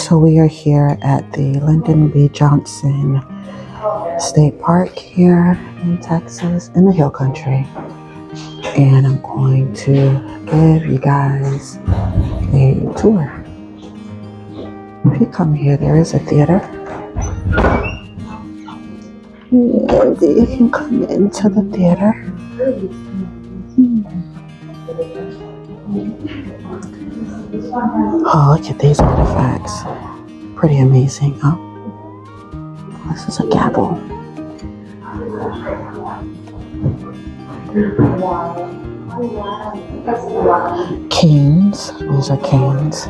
So we are here at the Lyndon B. Johnson State Park here in Texas, in the Hill Country. And I'm going to give you guys a tour. If you come here, there is a theater. And you can come into the theater. Oh, look at these artifacts. Pretty amazing, huh? This is a gavel. Canes. These are canes.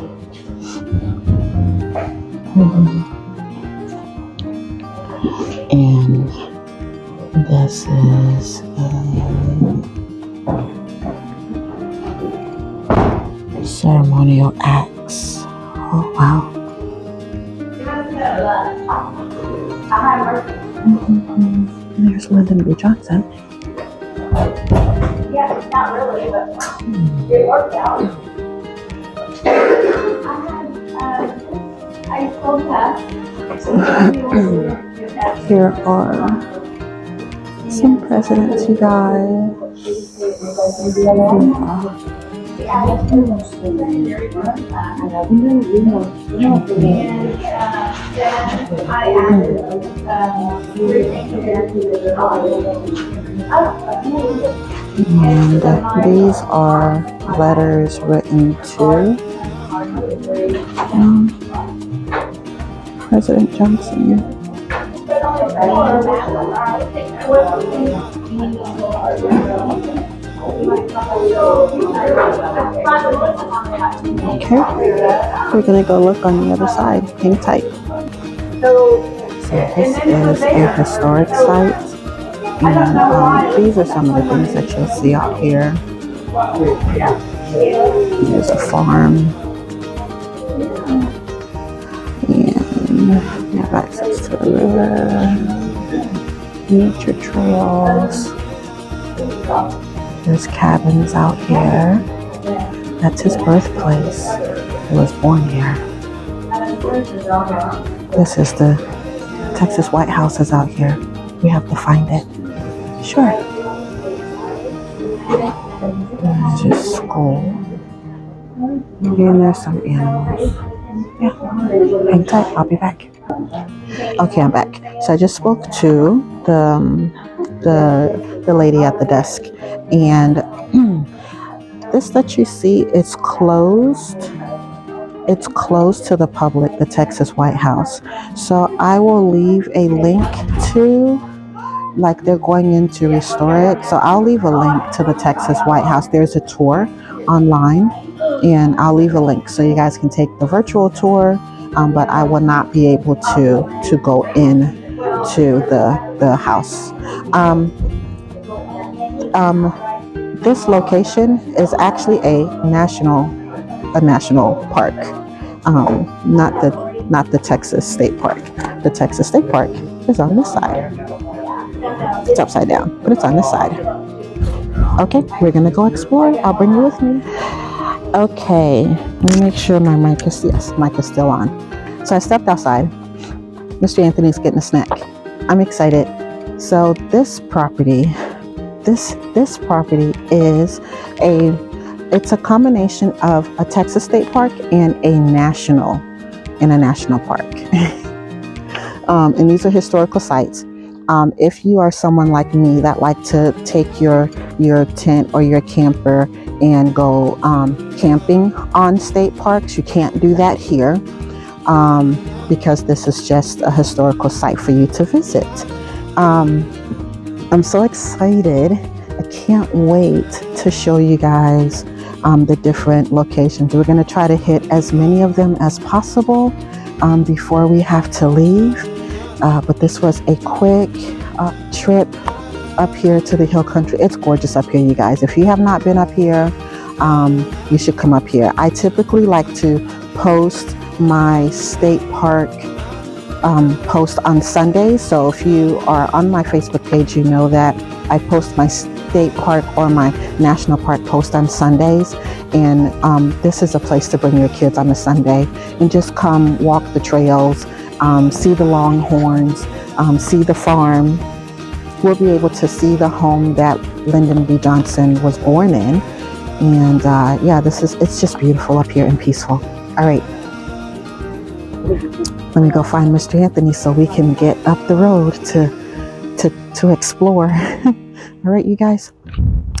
And this is a ceremonial axe. Oh, wow. There's Lyndon B. Johnson. Yeah, not really, but it worked out. I told her. Here are some presidents, you guys. And these are letters written to President Johnson. Okay, we're gonna go look on the other side. Hang tight. So this is a historic site. And these are some of the things that you'll see out here. There's a farm. And you have access to the river. Nature trails. There's cabins out here. That's his birthplace. He was born here. This is the Texas White House is out here. We have to find it. Sure. There's a school. And there's some animals. Yeah. Hang tight. I'll be back. Okay, I'm back. So I just spoke to the lady at the desk, and this that you see is closed. It's closed to the public, the Texas White House. So I will leave a link to, like, they're going in to restore it. So I'll leave a link to the Texas White House. There's a tour online, and I'll leave a link so you guys can take the virtual tour. But I will not be able to go in to the house. This location is actually a national park, not the Texas State Park. The Texas State Park is on this side. It's upside down, but it's on this side. Okay, we're gonna go explore. I'll bring you with me. Okay, let me make sure my mic is still on. So I stepped outside. Mr. Anthony's getting a snack. I'm excited. So this property, this property is it's a combination of a Texas State Park and a national park. And these are historical sites. If you are someone like me that like to take your tent or your camper and go camping on state parks, you can't do that here because this is just a historical site for you to visit. I'm so excited. I can't wait to show you guys the different locations. We're going to try to hit as many of them as possible before we have to leave. But this was a quick trip up here to the Hill Country. It's gorgeous up here, you guys. If you have not been up here, you should come up here. I typically like to post my state park post on Sundays. So if you are on my Facebook page, you know that I post my state park or my national park post on Sundays, and this is a place to bring your kids on a Sunday and just come walk the trails, see the longhorns, see the farm. We'll be able to see the home that Lyndon B. Johnson was born in, and yeah, it's just beautiful up here and peaceful. All right, let me go find Mr. Anthony so we can get up the road to explore. All right, you guys,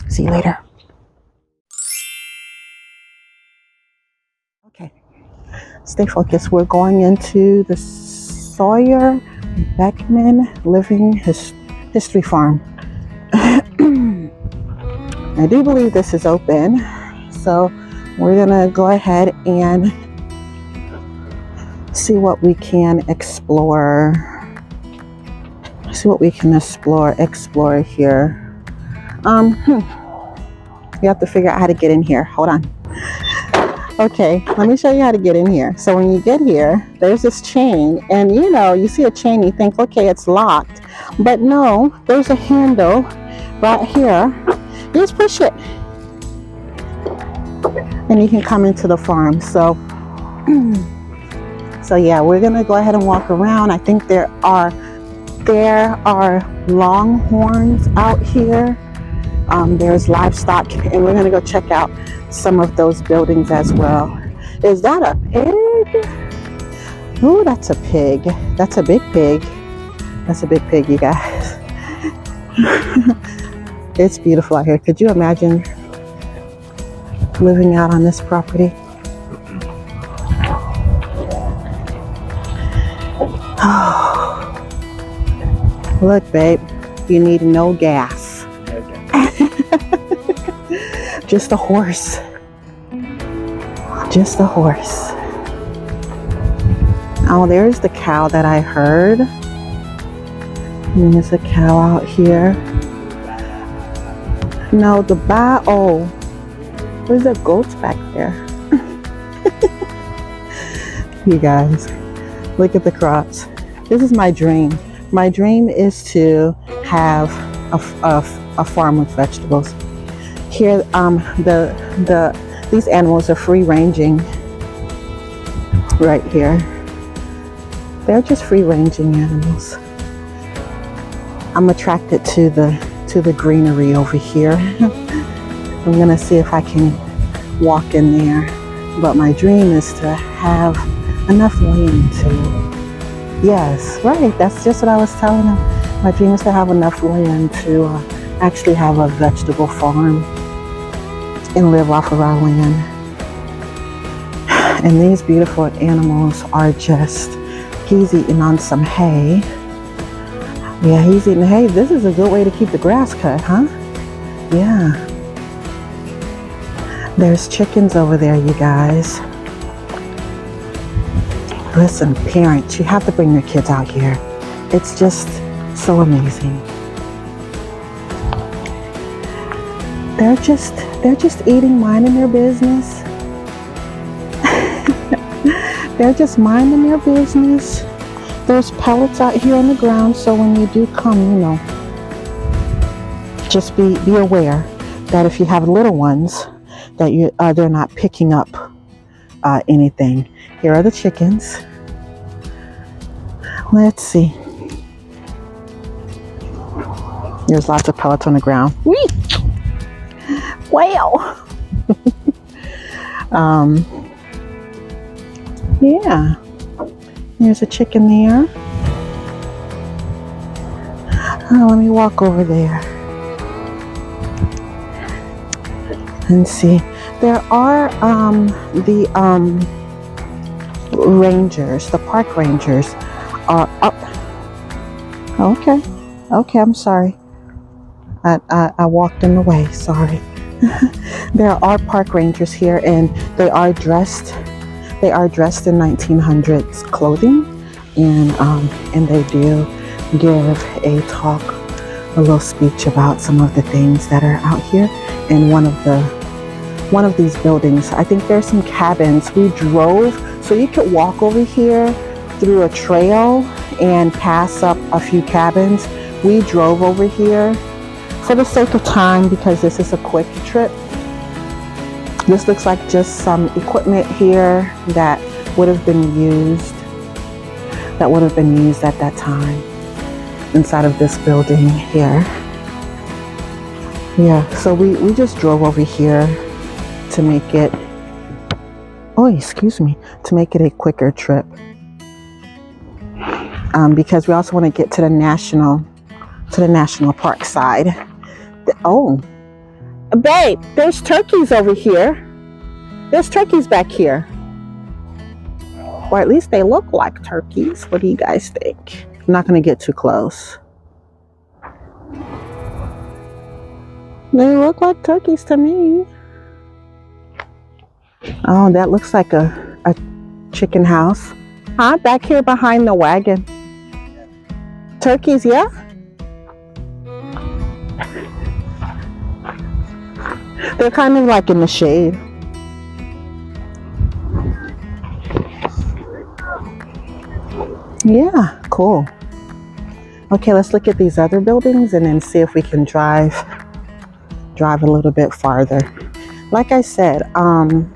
see you later. Okay, stay focused. We're going into the Sawyer Beckman Living History Farm. I do believe this is open, so we're gonna go ahead and see what we can explore. See what we can explore here. You have to figure out how to get in here. Hold on. Okay, let me show you how to get in here. So when you get here, there's this chain, and you see a chain, you think, okay, it's locked. But no, there's a handle right here. You just push it, and you can come into the farm. So yeah, we're gonna go ahead and walk around. I think there are longhorns out here. There's livestock, and we're gonna go check out some of those buildings as well. Is that a pig? Ooh, that's a pig. That's a big pig. That's a big pig, you guys. It's beautiful out here. Could you imagine living out on this property? Oh, look, babe, you need no gas. Just a horse. Just a horse. Oh, there's the cow that I heard. And there's a cow out here. No, there's a goats back there. You guys, look at the crops. This is my dream. My dream is to have a farm with vegetables. Here, these animals are free ranging right here. They're just free ranging animals. I'm attracted to the greenery over here. I'm gonna see if I can walk in there. But my dream is to have enough land to, yes, right, that's just what I was telling them. My dream is to have enough land to actually have a vegetable farm and live off of our land. And these beautiful animals are just, he's eating on some hay. Yeah, he's eating hay. This is a good way to keep the grass cut, huh? Yeah. There's chickens over there, you guys. Listen, parents, you have to bring your kids out here. It's just so amazing. They're just eating, minding their business. They're just minding their business. There's pellets out here on the ground, so when you do come, just be aware that if you have little ones, that they're not picking up anything. Here are the chickens. Let's see. There's lots of pellets on the ground. Whee! Wow. Yeah. There's a chicken there. Let me walk over there and see. There are the rangers, the park rangers are up. Okay, I'm sorry. I walked in the way, sorry. There are park rangers here, and they are dressed in 1900s clothing, and they do give a talk, a little speech about some of the things that are out here. And one of these buildings, I think there's some cabins. We drove, so you could walk over here through a trail and pass up a few cabins. We drove over here for the sake of time, because this is a quick trip, this looks like just some equipment here that would have been used at that time inside of this building here. Yeah, so we just drove over here to make it, to make it a quicker trip. Because we also want to get to the national park side. Oh, babe, there's turkeys over here. There's turkeys back here. Or at least they look like turkeys. What do you guys think? I'm not going to get too close. They look like turkeys to me. Oh, that looks like a chicken house. Huh? Back here behind the wagon. Turkeys, yeah? They're kind of like in the shade. Yeah, cool. Okay, let's look at these other buildings and then see if we can drive a little bit farther. Like I said, there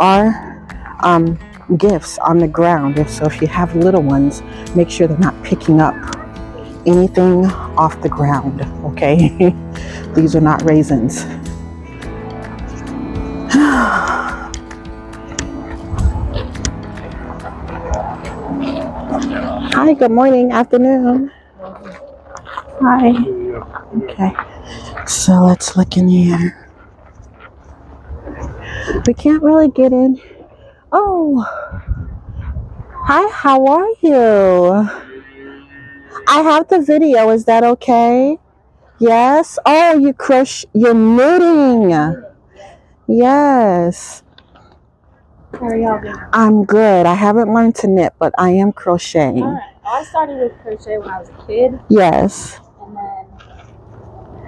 are gifts on the ground. So if you have little ones, make sure they're not picking up anything off the ground, okay? These are not raisins. Hi, good morning, afternoon. Hi. Okay, so let's look in here. We can't really get in. Oh, hi, how are you? I have the video, is that okay? Yes. Oh, you're knitting. Yes. How are y'all doing? I'm good. I haven't learned to knit, but I am crocheting. All right. Well, I started with crochet when I was a kid. Yes. And then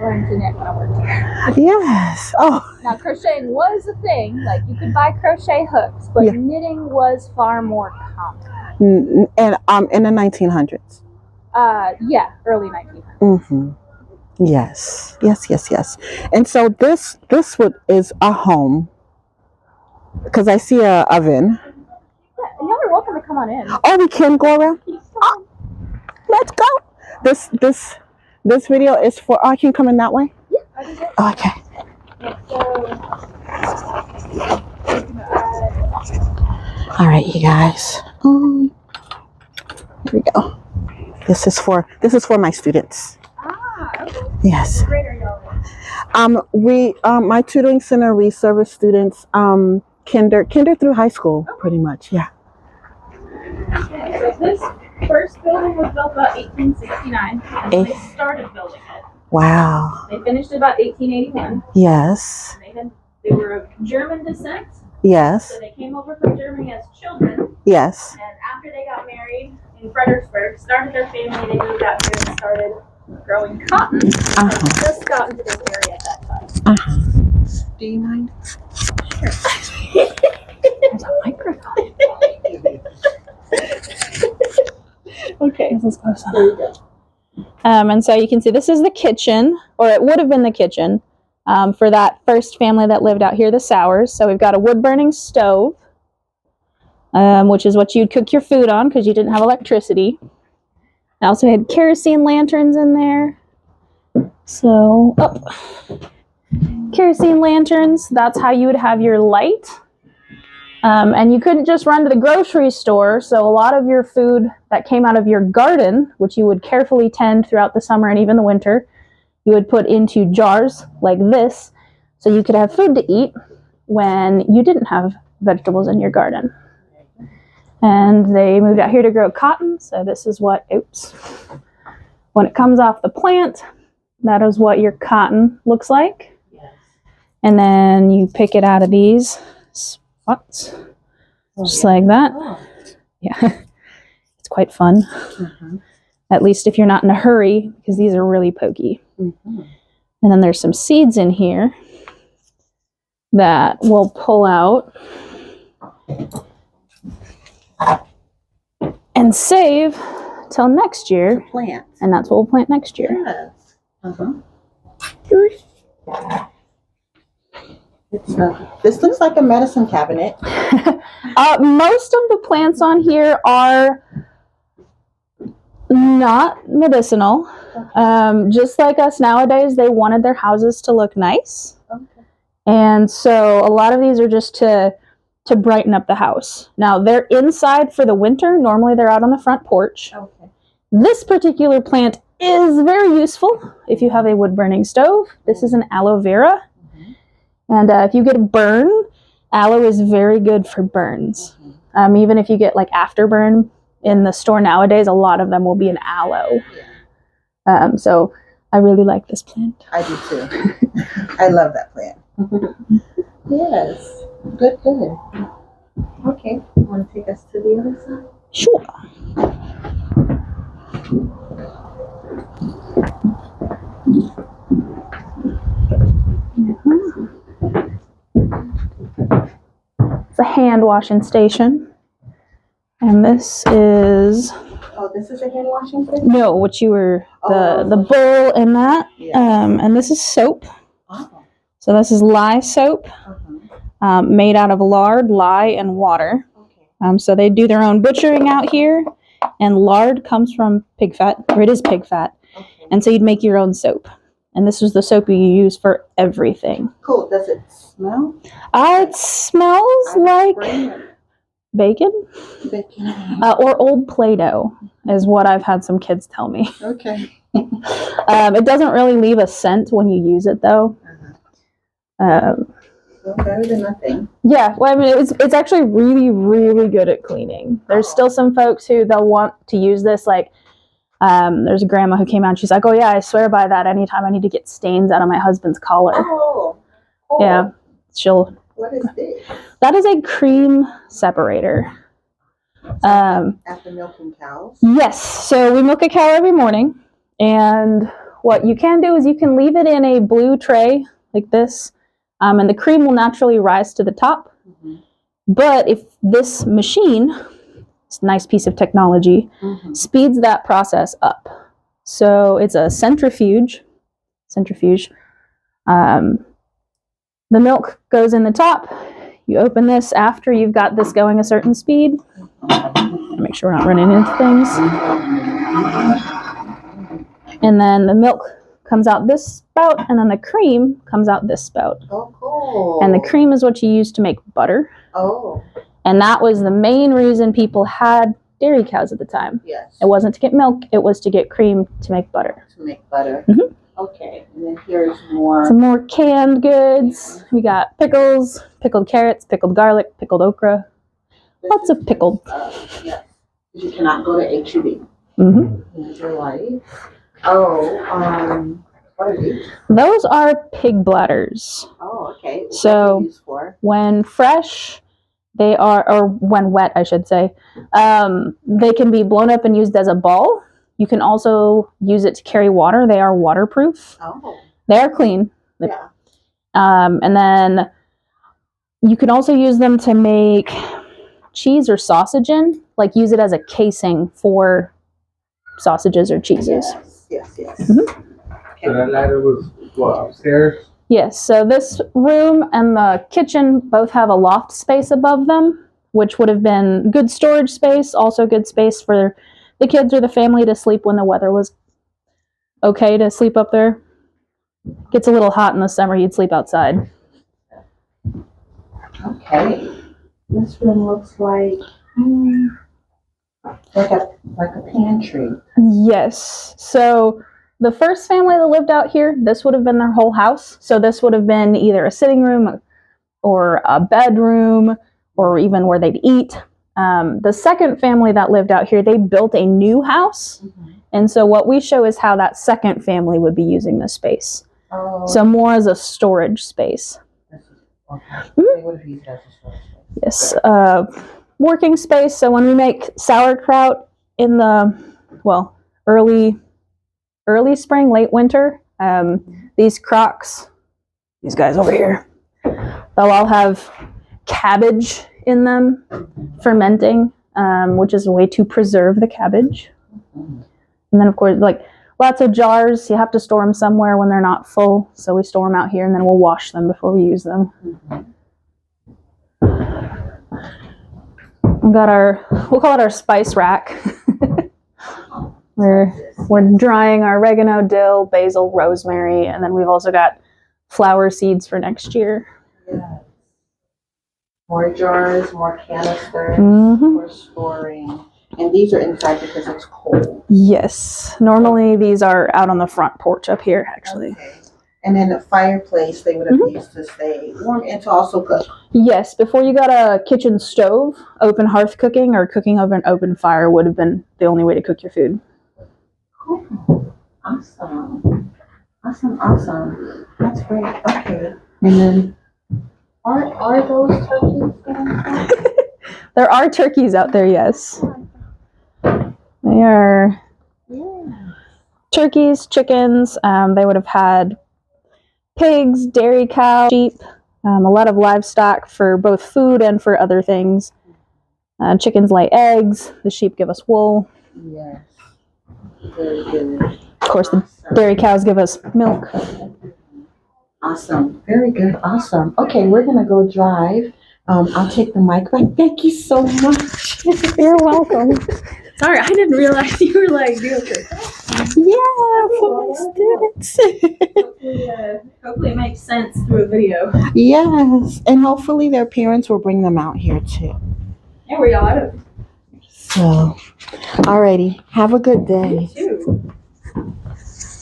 learned to knit when I worked here. Yes. Oh. Now, crocheting was a thing. Like, you could buy crochet hooks, but Yeah. knitting was far more common. And in the 1900s. Yeah, early 1900s. Mm-hmm. Yes. And so this is a home, because I see a oven. Yeah, y'all are welcome to come on in. Oh, we can go around. Oh, let's go. This video is for. Oh, I can come in that way. Yeah, I can do it. Oh, okay. All right, you guys. Here we go. This is for my students. Okay. Yes. What grade are y'all in? My tutoring center, we service students kinder through high school, pretty much. Yeah. So this first building was built about 1869. And they started building it. Wow. They finished about 1881. Yes. They were of German descent. Yes. So they came over from Germany as children. Yes. And after they got married in Fredericksburg, started their family, they moved out here and started growing cotton. And just got into this area at that time. Do you mind? Sure. There's a microphone. Okay. This is close enough. There you go. And so you can see this is the kitchen, or it would have been the kitchen, for that first family that lived out here, the Sowers. So we've got a wood-burning stove, which is what you'd cook your food on because you didn't have electricity. I also had kerosene lanterns in there. So, kerosene lanterns, that's how you would have your light. And you couldn't just run to the grocery store, so a lot of your food that came out of your garden, which you would carefully tend throughout the summer and even the winter, you would put into jars like this, so you could have food to eat when you didn't have vegetables in your garden. And they moved out here to grow cotton, so this is what, when it comes off the plant, that is what your cotton looks like. And then you pick it out of these spots, just like that. Yeah, it's quite fun. At least if you're not in a hurry, because these are really pokey. And then there's some seeds in here that we'll pull out and save till next year, Plant. and that's what we'll plant next year. Yes. This looks like a medicine cabinet. Most of the plants on here are not medicinal. Just like us nowadays, they wanted their houses to look nice. Okay. And so a lot of these are just to brighten up the house. Now, they're inside for the winter. Normally, they're out on the front porch. Okay. This particular plant is very useful if you have a wood-burning stove. This is an aloe vera. And if you get a burn, aloe is very good for burns. Even if you get like afterburn in the store nowadays, a lot of them will be an aloe. So I really like this plant. I do too. I love that plant. Yes. Good, good. Okay. You want to take us to the other side? Sure. It's a hand washing station. And this is... Oh, this is a hand washing station? No, what you were... The bowl and that. Yeah. And this is soap. Oh. So this is lye soap. Made out of lard, lye, and water. Okay. So they do their own butchering out here. And lard comes from pig fat, or it is pig fat. Okay. And so you'd make your own soap. And this was the soap you use for everything. Cool. Does it smell? It smells like bacon. Bacon. Or old Play-Doh is what I've had some kids tell me. Okay. It doesn't really leave a scent when you use it, though. Well, better than nothing. Yeah, well, I mean, it's actually really, really good at cleaning. There's still some folks who they'll want to use this, like, there's a grandma who came out and she's like, oh yeah, I swear by that anytime I need to get stains out of my husband's collar. Oh. Yeah, she'll... What is this? That is a cream separator. After milking cows? Yes, so we milk a cow every morning, and what you can do is you can leave it in a blue tray like this, and the cream will naturally rise to the top. But if this machine, it's a nice piece of technology, speeds that process up. So it's a centrifuge. The milk goes in the top. You open this after you've got this going a certain speed. Make sure we're not running into things. And then the milk comes out this spout, and then the cream comes out this spout. Oh, cool. And the cream is what you use to make butter. Oh. And that was the main reason people had dairy cows at the time. Yes. It wasn't to get milk, it was to get cream to make butter. To make butter. Okay. And then here's Some more canned goods. We got pickles, pickled carrots, pickled garlic, pickled okra. Lots of pickled. Yes. You cannot go to H-E-B. Mm-hmm. Your life. Oh, what are these? Those are pig bladders. Oh, okay. What So are they used for? when fresh, they are, or when wet, I should say, they can be blown up and used as a ball. You can also use it to carry water. They are waterproof. Oh. They are clean. Yeah. And then you can also use them to make cheese or sausage in, like use it as a casing for sausages or cheeses. Yes. So that ladder was what, upstairs? Yes, so this room and the kitchen both have a loft space above them, which would have been good storage space, also good space for the kids or the family to sleep when the weather was okay to sleep up there. Gets a little hot in the summer, you'd sleep outside. Okay. This room looks like a pantry. Yes, so the first family that lived out here, this would have been their whole house. So this would have been either a sitting room or a bedroom or even where they'd eat. The second family that lived out here, they built a new house. And so what we show is how that second family would be using this space. Oh. So more as a storage space. Okay. They would have used that as a storage space. Yes, working space. So when we make sauerkraut in the, well, early spring, late winter, these crocks, these guys over here, they'll all have cabbage in them, fermenting, which is a way to preserve the cabbage. Mm. And then, of course, like lots of jars, you have to store them somewhere when they're not full. So we store them out here and then we'll wash them before we use them. We got we'll call it our spice rack. We're drying our oregano, dill, basil, rosemary, and then we've also got flower seeds for next year. Yeah. More jars, more canisters for storing. And these are inside because it's cold. Yes. Normally these are out on the front porch up here, actually. Okay. And then the fireplace they would have used to stay warm and to also cook. Yes. Before you got a kitchen stove, open hearth cooking or cooking over an open fire would have been the only way to cook your food. Cool. Awesome. Awesome. That's great. Okay. And then are those turkeys going on? There are turkeys out there, yes. They are turkeys, chickens. They would have had pigs, dairy cows, sheep, a lot of livestock for both food and for other things. Chickens lay eggs. The sheep give us wool. Yes. Very good. Of course, the dairy cows give us milk. Awesome. Very good. Awesome. Okay, we're going to go drive. I'll take the mic back. Thank you so much. You're welcome. Sorry, I didn't realize you were like doing it. Yeah, for my students. Hopefully it makes sense through a video. Yes, and hopefully their parents will bring them out here too. And where y'all at? So, alrighty. Have a good day. Too.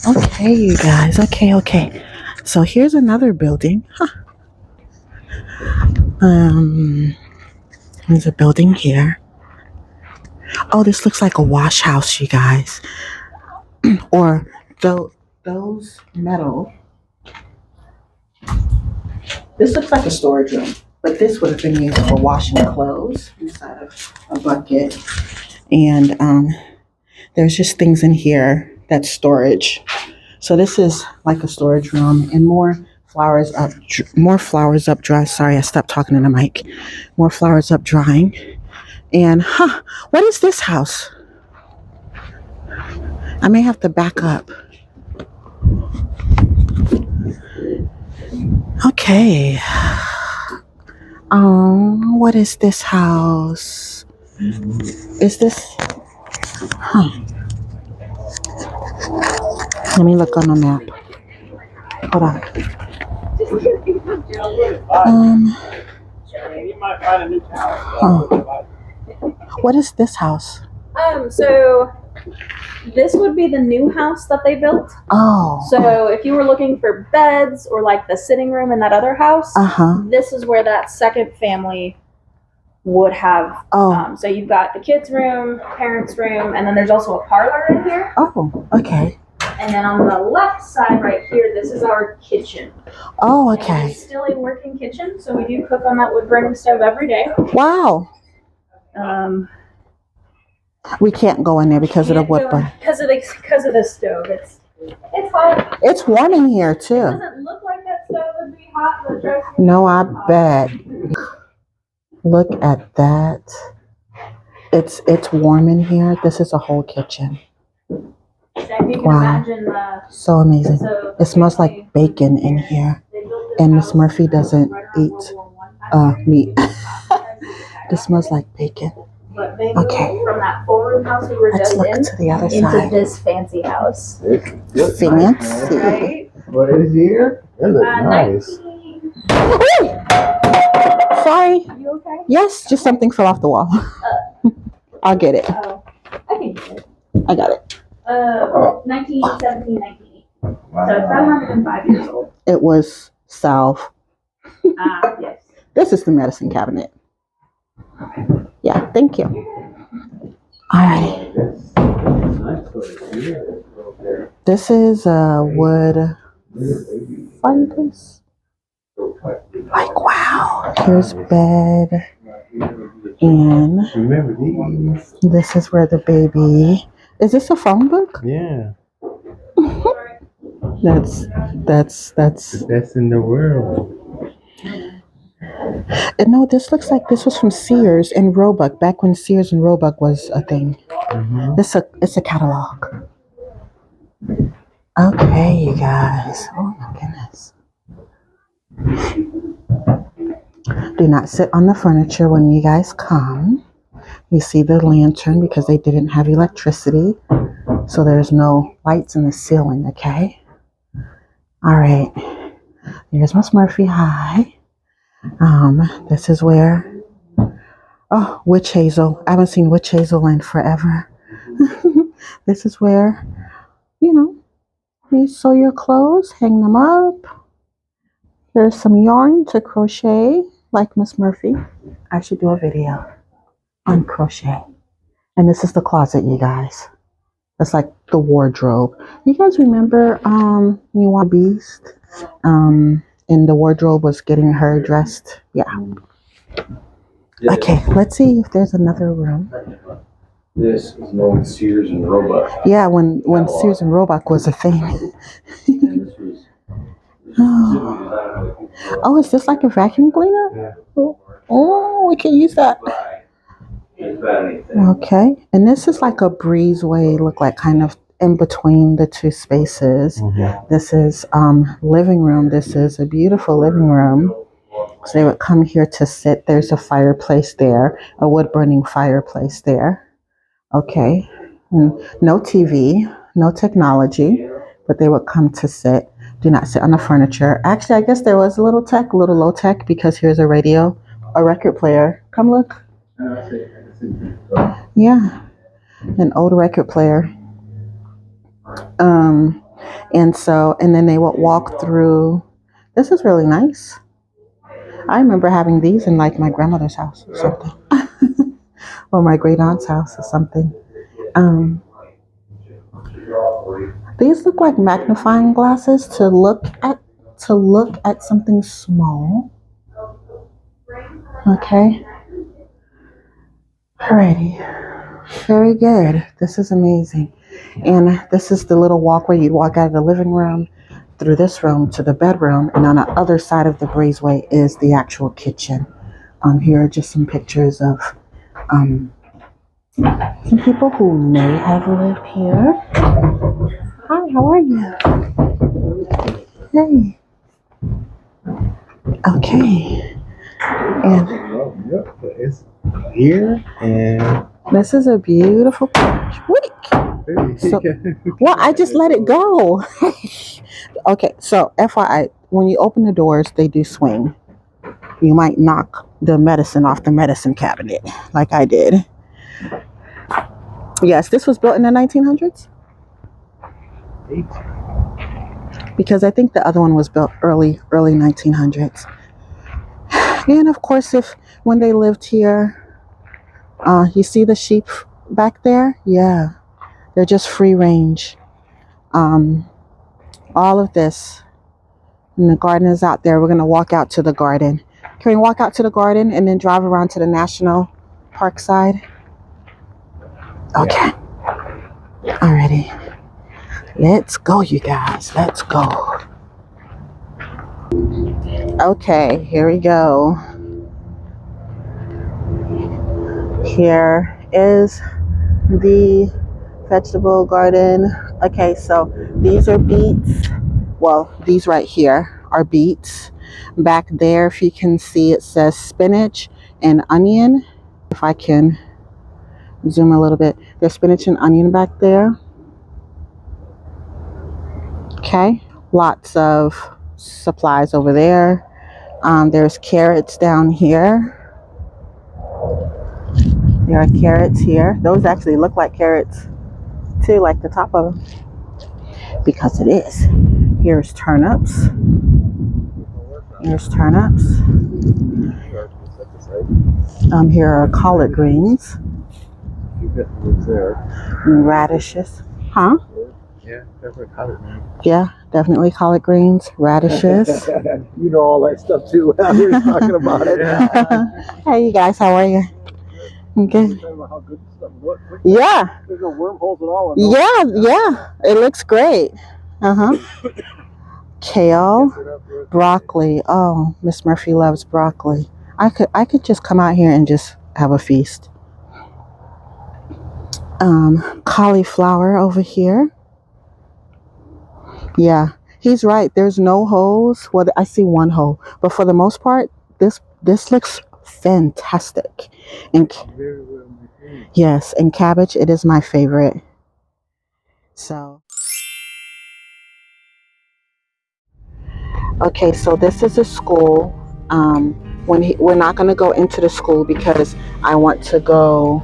Okay, you guys. Okay. So here's another building. There's a building here. Oh, this looks like a wash house, you guys. Or those metal. This looks like a storage room, but this would have been used for washing clothes inside of a bucket. And there's just things in here that's storage. So this is like a storage room, and more flowers up dry. Sorry, I stopped talking to the mic. More flowers up drying. And what is this house? I may have to back up. Okay. What is this house? Is this? Let me look on the map. Hold on. You might find a new tower. What is this house? So this would be the new house that they built. Oh. So if you were looking for beds or like the sitting room in that other house, this is where that second family would have. Oh. So you've got the kids' room, parents' room, and then there's also a parlor in here. Oh, okay. And then on the left side right here, this is our kitchen. Oh, And okay. it's still a working kitchen, so we do cook on that wood burning stove every day. Wow. We can't go in there because of the wood burn. Because of the stove. It's hot. It's warm in here It too. doesn't look like that stove would be hot, but trust me. No, I bet. Look at that. It's warm in here. This is a whole kitchen. So if you can Wow. imagine So amazing. so It smells like bacon in here. they built this And Miss house Murphy doesn't right around eat World War I time meat. frame. This smells like bacon. But they moved Okay. from that four-room house we were Let's just look in to the other into side. this fancy house. Fancy. Right? What is here? It looks nice. 19 Sorry. You okay? Yes, just something fell off the wall. I'll get it. Oh, I can get it. I got it. 1917, 1980. So it's about 105 years old. It was south. Yes. This is the medicine cabinet. Yeah, thank you. All right. This is a wood fireplace. Like, wow. Here's bed. And Remember these? this is where the baby. Is this a phone book? Yeah. That's That's in the world. and no, this looks like this was from Sears and Roebuck, back when Sears and Roebuck was a thing. It's a catalog. Okay, you guys. Oh my goodness. Do not sit on the furniture when you guys come. You see the lantern because they didn't have electricity. So there's no lights in the ceiling, okay? All right. Here's Miss Murphy. Hi. This is where, oh, witch hazel. I haven't seen witch hazel in forever. This is where, you know, you sew your clothes, hang them up. There's some yarn to crochet, like Miss Murphy. I should do a video on crochet. And this is the closet, you guys. That's like the wardrobe. You guys remember You Want Beast? And the wardrobe was getting her dressed. Yeah. Okay, let's see if there's another room. This is known as Sears and Roebuck. Yeah, when Sears and Roebuck was a thing. Oh, is this like a vacuum cleaner? Oh, we can use that. Okay, and this is like a breezeway, look like kind of in between the two spaces. This is living room. This is a beautiful living room. So they would come here to sit. There's a fireplace there, a wood burning fireplace there. Okay, no TV, no technology, but they would come to sit. Do not sit on the furniture. Actually, I guess there was a little tech, a little low tech, because here's a radio, a record player. Come look. Yeah, an old record player. And then they would walk through. This is really nice. I remember having these in like my grandmother's house or something, or my great aunt's house or something. These look like magnifying glasses to look at something small. Okay. Alrighty. Very good. This is amazing. And this is the little walkway. You'd walk out of the living room through this room to the bedroom, and on the other side of the breezeway is the actual kitchen. Here are just some pictures of some people who may have lived here. Hi, how are you? Hey. Okay. And It's here, and this is a beautiful porch. Wait. So, well, I just let it go. Okay, so FYI, when you open the doors, they do swing. You might knock the medicine off the medicine cabinet, like I did. Yes, this was built in the 1900s. Because I think the other one was built early 1900s. And of course, when they lived here, you see the sheep back there? Yeah. They're just free range. All of this. And the garden is out there. We're going to walk out to the garden. Can we walk out to the garden and then drive around to the national park side? Okay. Alrighty. Let's go, you guys. Let's go. Okay, here we go. Here is the vegetable garden. Okay, so these are beets. Well, these right here are beets. Back there, if you can see, it says spinach and onion. If I can zoom a little bit, there's spinach and onion back there. Okay, lots of supplies over there. There's carrots down here. There are carrots here. Those actually look like carrots too, like the top of them, because it is. Here's turnips. Here's turnips. Here are collard greens. And radishes. Huh? Yeah, definitely collard greens. Yeah, definitely collard greens, radishes. You know all that stuff too. We were talking about it. Hey, you guys, how are you? Okay. How good stuff looks. Yeah. There's no wormholes at all. Yeah. It looks great. Kale, broccoli. Oh, Miss Murphy loves broccoli. I could just come out here and just have a feast. cauliflower over here. Yeah, he's right. There's no holes. Well, I see one hole, but for the most part, this looks fantastic. And Very well maintained. yes, and cabbage, it is my favorite. So, okay, so this is a school. We're not going to go into the school because I want to go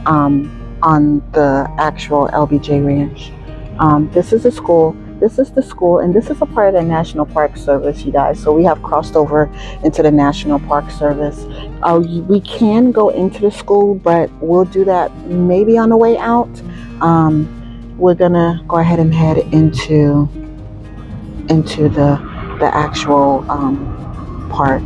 on the actual LBJ Ranch. This is a school. This is the school, and this is a part of the National Park Service, you guys. So we have crossed over into the National Park Service. We can go into the school, but we'll do that maybe on the way out. We're gonna go ahead and head into the actual park.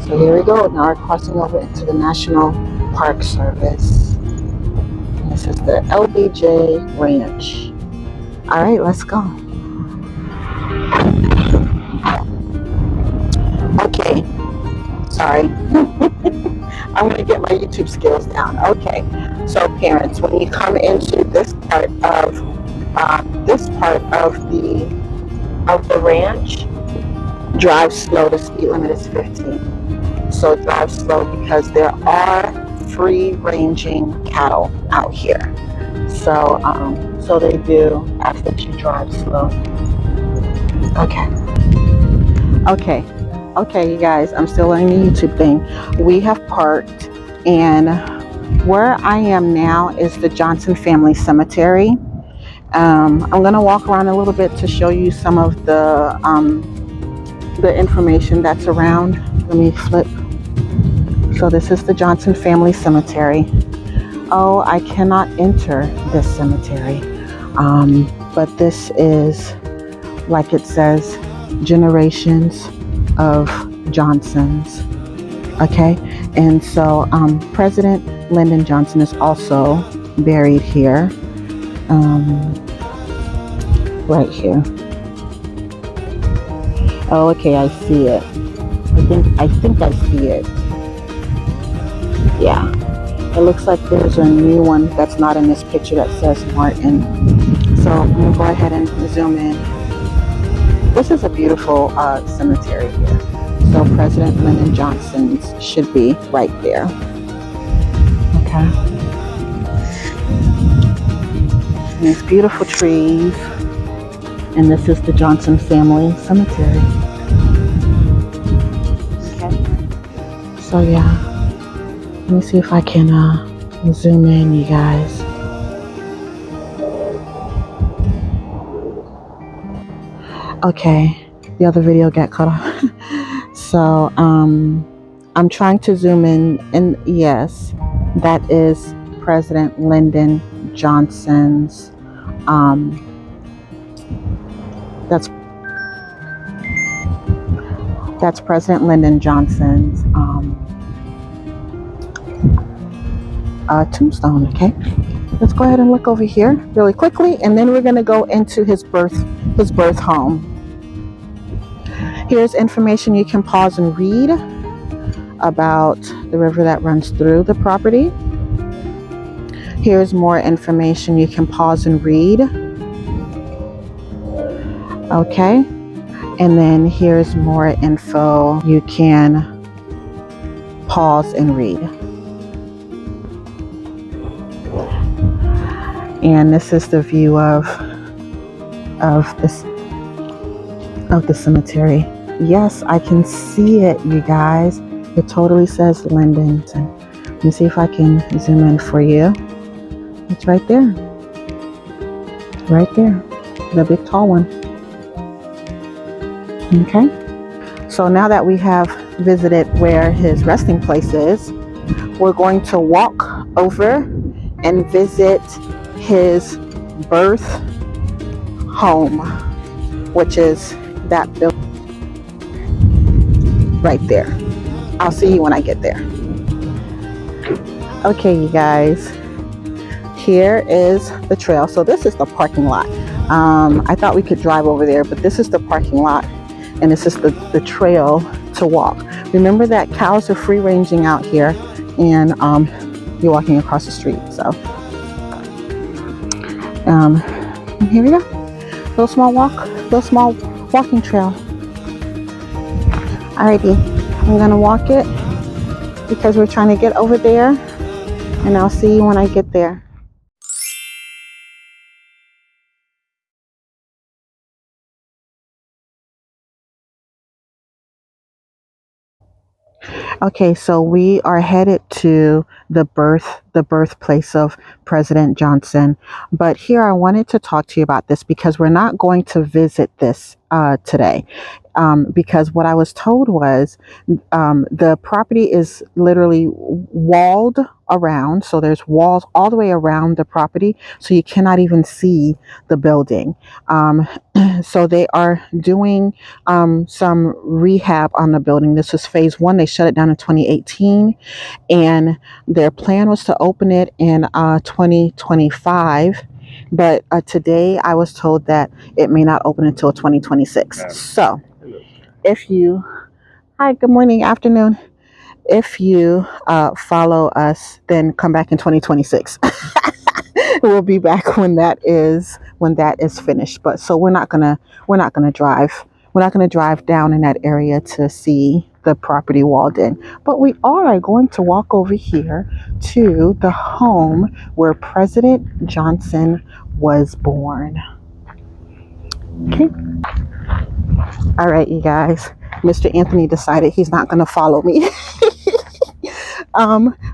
So here we go. Now we're crossing over into the National Park Service. And this is the LBJ Ranch. All right, let's go. Okay, sorry. I'm gonna get my YouTube skills down. Okay, so parents, when you come into this part of the ranch, drive slow. The speed limit is 15. So drive slow because there are free-ranging cattle out here. So so they do ask that you drive slow. Okay, you guys, I'm still learning the YouTube thing. We have parked, and where I am now is the Johnson Family Cemetery. I'm gonna walk around a little bit to show you some of the information that's around. Let me flip. So this is the Johnson Family Cemetery. Oh, I cannot enter this cemetery, but this is, like it says, generations of Johnsons. Okay, and so President Lyndon Johnson is also buried here, right here. Oh, okay, I see it. I think I see it. Yeah, it looks like there's a new one that's not in this picture that says Martin. So I'm gonna go ahead and zoom in. This is a beautiful cemetery here. So President Lyndon Johnson's should be right there. Okay. And there's beautiful trees. And this is the Johnson Family Cemetery. Okay. So yeah. Let me see if I can zoom in, you guys. Okay, the other video got cut off. So I'm trying to zoom in, and yes, that is President Lyndon Johnson's that's President Lyndon Johnson's tombstone. Okay, let's go ahead and look over here really quickly, and then we're going to go into his birth home. Here's information you can pause and read about the river that runs through the property. Here's more information you can pause and read. Okay, and then here's more info you can pause and read. And this is the view of the cemetery. Yes, I can see it, you guys. It totally says Lyndonton. Let me see if I can zoom in for you. It's right there. Right there. The big tall one. Okay. So now that we have visited where his resting place is, we're going to walk over and visit his birth home, which is that building right there. I'll see you when I get there. Okay, you guys, here is the trail. So this is the parking lot. I thought we could drive over there, but this is the parking lot, and this is the trail to walk. Remember that cows are free ranging out here, and you're walking across the street. So And here we go. Little small walking trail. Alrighty, I'm gonna walk it because we're trying to get over there, and I'll see you when I get there. Okay, so we are headed to the birthplace of President Johnson. But here I wanted to talk to you about this because we're not going to visit this today. Because what I was told was the property is literally walled around. So there's walls all the way around the property. So you cannot even see the building. So they are doing some rehab on the building. This was phase one. They shut it down in 2018. And their plan was to open it in 2025. But today I was told that it may not open until 2026. So if you, hi, good morning, afternoon. If you follow us, then come back in 2026. We'll be back when that is finished. But so we're not gonna drive. We're not gonna drive down in that area to see the property walled in. But we are going to walk over here to the home where President Johnson was born. Okay. All right, you guys. Mr. Anthony decided he's not gonna follow me.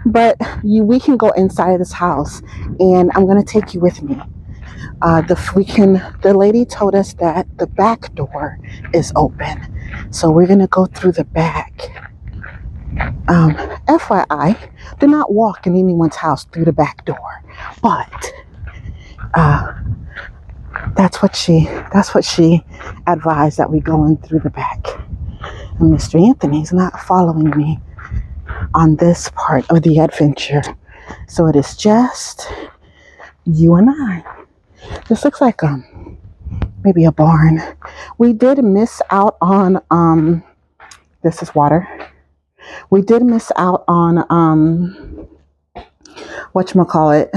But we can go inside of this house, and I'm gonna take you with me. The lady told us that the back door is open, so we're gonna go through the back. FYI, do not walk in anyone's house through the back door, but that's what she advised, that we go in through the back. And Mr. Anthony's not following me on this part of the adventure, so it is just you and I. This looks like maybe a barn. We did miss out on this is water. We did miss out on whatchamacallit,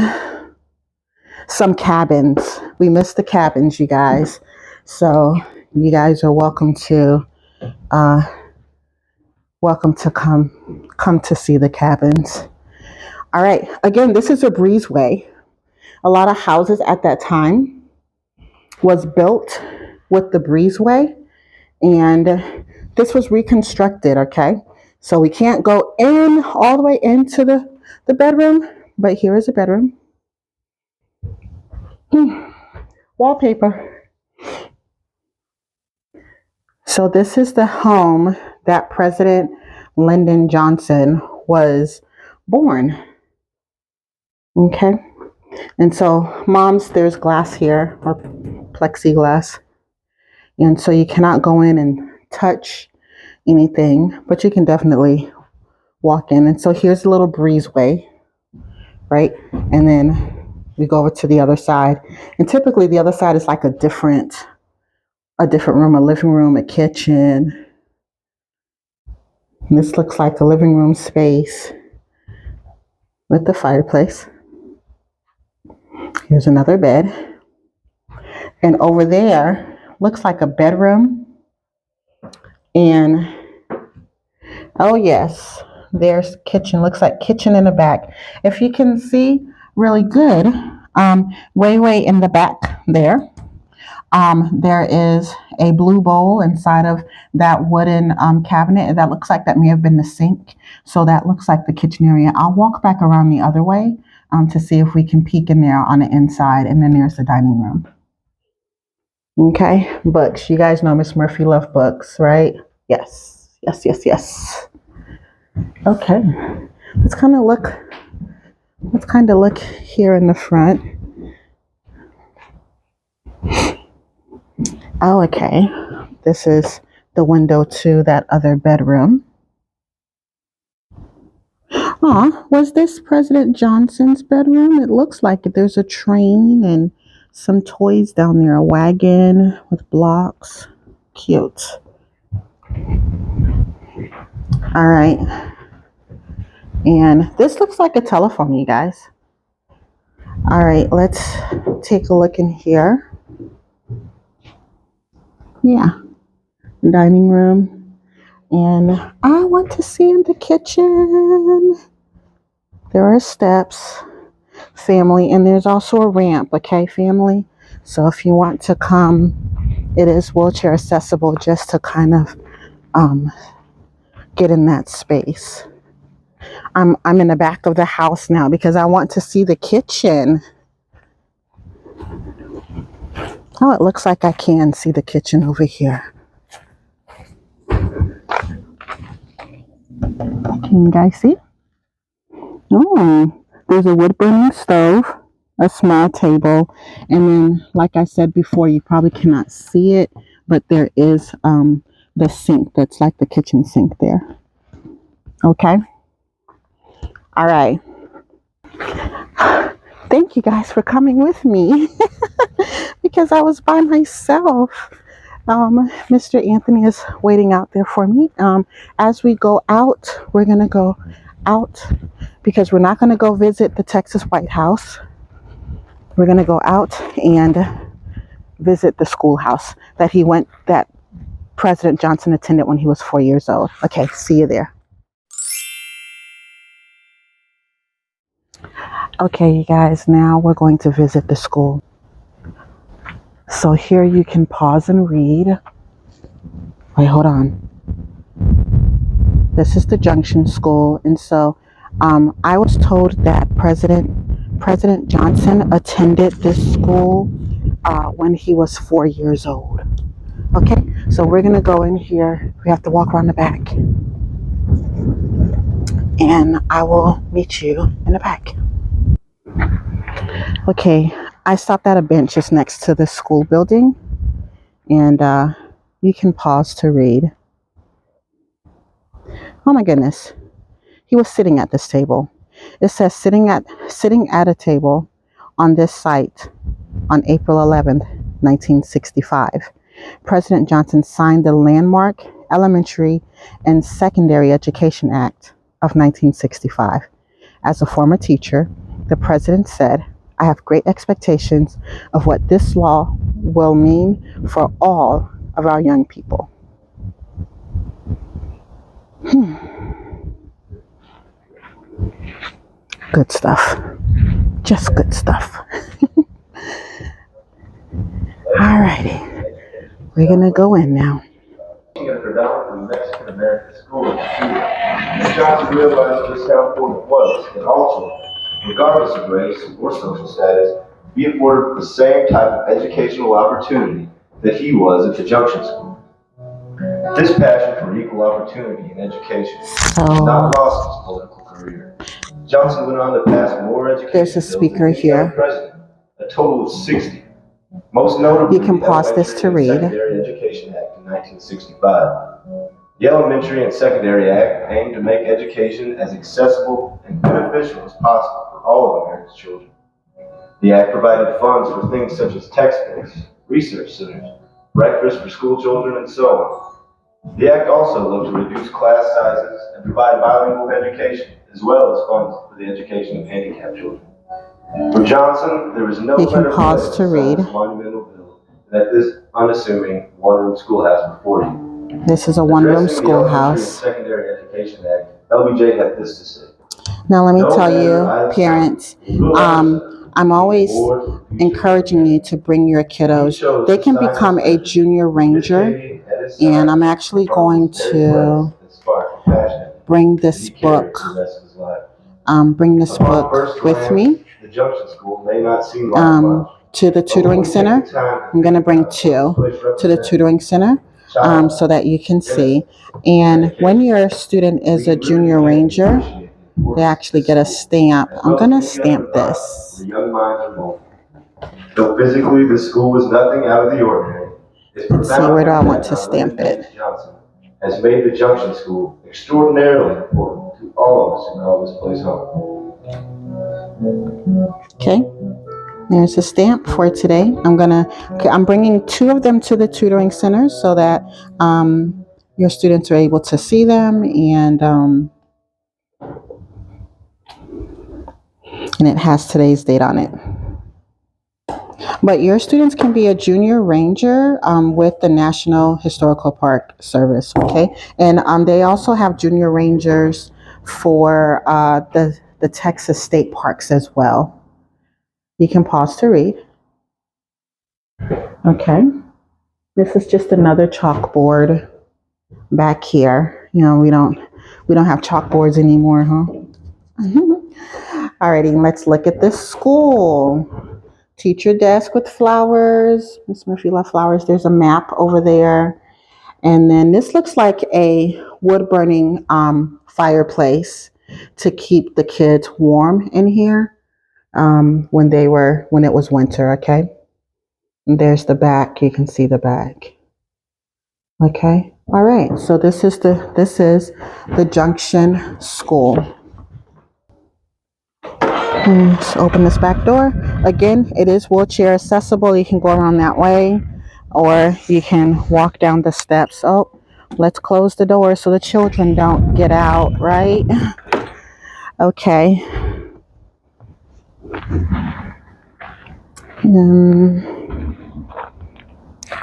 some cabins. We missed the cabins, you guys. So you guys are welcome to come to see the cabins. All right. Again, this is a breezeway. A lot of houses at that time was built with the breezeway, and this was reconstructed. Okay. So we can't go in all the way into the bedroom, but here is a bedroom. Wallpaper. So this is the home that President Lyndon Johnson was born. Okay. And so, moms, there's glass here, or plexiglass. And so you cannot go in and touch anything, but you can definitely walk in. And so here's a little breezeway, right? And then we go over to the other side. And typically the other side is like a different room, a living room, a kitchen. And this looks like a living room space with the fireplace. Here's another bed. And over there looks like a bedroom. And oh yes, there's kitchen. Looks like kitchen in the back. If you can see really good, way in the back there, there is a blue bowl inside of that wooden cabinet, and that looks like that may have been the sink. So that looks like the kitchen area. I'll walk back around the other way to see if we can peek in there on the inside, and then there's the dining room. Okay, books. You guys know Miss Murphy loves books, right? Yes. Okay, let's kind of look here in the front. Oh, okay. This is the window to that other bedroom. Was this President Johnson's bedroom? It looks like it. There's a train and some toys down there, a wagon with blocks. Cute. All right. And this looks like a telephone, you guys. All right, let's take a look in here. Yeah, dining room. And I want to see in the kitchen. There are steps, family, and there's also a ramp, okay, family? So if you want to come, it is wheelchair accessible just to kind of get in that space. I'm in the back of the house now because I want to see the kitchen. Oh, it looks like I can see the kitchen over here. Can you guys see? Oh, there's a wood burning stove, a small table, and then, like I said before, you probably cannot see it, but there is the sink that's like the kitchen sink there. Okay. All right. Thank you guys for coming with me because I was by myself. Mr. Anthony is waiting out there for me. As we go out, we're going to go out because we're not going to go visit the Texas White House. We're going to go out and visit the schoolhouse that President Johnson attended when he was 4 years old. Okay, see you there. Okay, you guys, now we're going to visit the school. So here you can pause and read. Wait, hold on. This is the Junction School, and so I was told that President Johnson attended this school when he was 4 years old. Okay, so we're gonna go in here. We have to walk around the back, and I will meet you in the back. Okay, I stopped at a bench just next to the school building, and you can pause to read. Oh my goodness, he was sitting at this table. It says sitting at a table on this site on April 11th, 1965. President Johnson signed the landmark Elementary and Secondary Education Act of 1965. As a former teacher, the president said, "I have great expectations of what this law will mean for all of our young people." Good stuff. Just good stuff. Alrighty. We're gonna go in now. In a predominantly Mexican-American school in Cuba, Johnson realized just how important it was that all children, regardless of race or social status, be afforded the same type of educational opportunity that he was at the Junction School. This passion for equal opportunity in education was not lost in his political career. Johnson went on to pass more education There's a speaker here. President, a total of 60. Most notably, You can pause this to read. The Secondary Education Act in 1965. The Elementary and Secondary Act aimed to make education as accessible and beneficial as possible for all of America's children. The Act provided funds for things such as textbooks, research centers, breakfast for school children, and so on. The Act also looked to reduce class sizes and provide bilingual education, as well as funds for the education of handicapped children. For Johnson, there was no You can better pause place to read. sign this monumental bill than at this unassuming one-room schoolhouse before you. This is a one-room Addressing the Elementary and schoolhouse. Secondary Education Act, LBJ had this to say. Now let me tell you, parents, I'm always encouraging you to bring your kiddos. They can become a junior ranger, and I'm actually going to bring this book with me to the tutoring center. I'm going to bring two to the tutoring center so that you can see. And when your student is a junior ranger, they actually get a stamp. I'm going to stamp this. Though physically the school was nothing out of the ordinary, Let's see, where do I want to stamp it? Johnson has made the Junction School extraordinarily important to all of us who call this place home. Okay, there's a stamp for today. I'm bringing two of them to the tutoring center so that your students are able to see them, and it has today's date on it. But your students can be a junior ranger with the National Historical Park Service, okay? And they also have junior rangers for the Texas state parks as well. You can pause to read. Okay. This is just another chalkboard back here. You know, we don't have chalkboards anymore, huh? Alrighty, let's look at this school. Teacher desk with flowers. Miss Murphy left flowers. There's a map over there. And then this looks like a wood burning fireplace to keep the kids warm in here when it was winter, okay? And there's the back. You can see the back. Okay. All right. So this is the Junction School. Let's open this back door. Again, it is wheelchair accessible. You can go around that way, or you can walk down the steps. Oh, let's close the door so the children don't get out, right? Okay.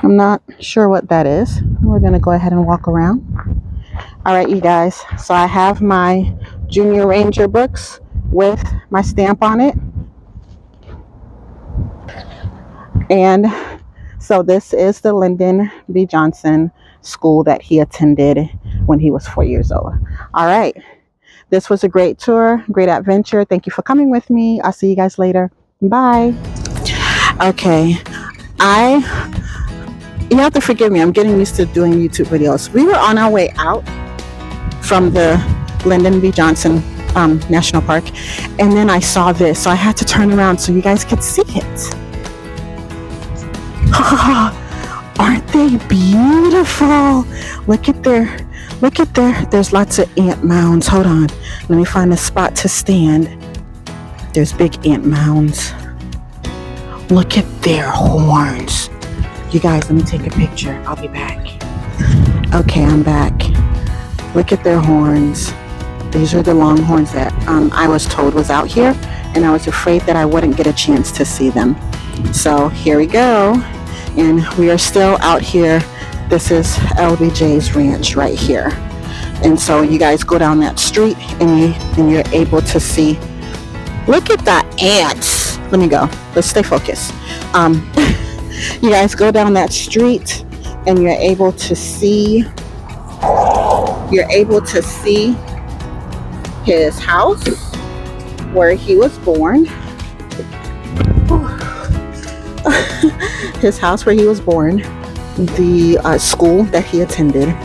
I'm not sure what that is. We're going to go ahead and walk around. All right, you guys. So I have my Junior Ranger books with my stamp on it. And so this is the Lyndon B. Johnson school that he attended when he was 4 years old. All right. This was a great tour, great adventure. Thank you for coming with me. I'll see you guys later. Bye. Okay. You have to forgive me. I'm getting used to doing YouTube videos. We were on our way out from the Lyndon B. Johnson National Park, and then I saw this, so I had to turn around so you guys could see it. Aren't they beautiful? Look at there's lots of ant mounds. Hold on, let me find a spot to stand. There's big ant mounds. Look at their horns. You guys, let me take a picture. I'll be back. Okay, I'm back. Look at their horns. These are the longhorns that I was told was out here, and I was afraid that I wouldn't get a chance to see them. So here we go, and we are still out here. This is LBJ's ranch right here. And so you guys go down that street, and you're able to see. Look at the ants. Let me go. Let's stay focused. You guys go down that street, and you're able to see his house where he was born. His house where he was born, the school that he attended,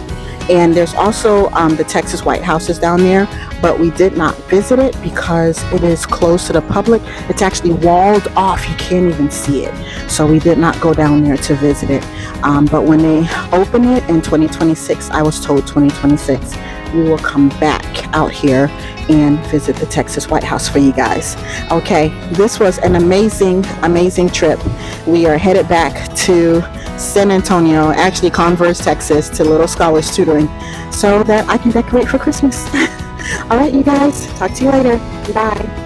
and there's also the Texas White House is down there, but we did not visit it because it is closed to the public. It's actually walled off. You can't even see it. So we did not go down there to visit it. But when they open it in 2026, I was told 2026, we will come back out here and visit the Texas White House for you guys. Okay, this was an amazing, amazing trip. We are headed back to San Antonio, actually Converse, Texas, to Little Scholars Tutoring so that I can decorate for Christmas. All right, you guys, talk to you later. Bye.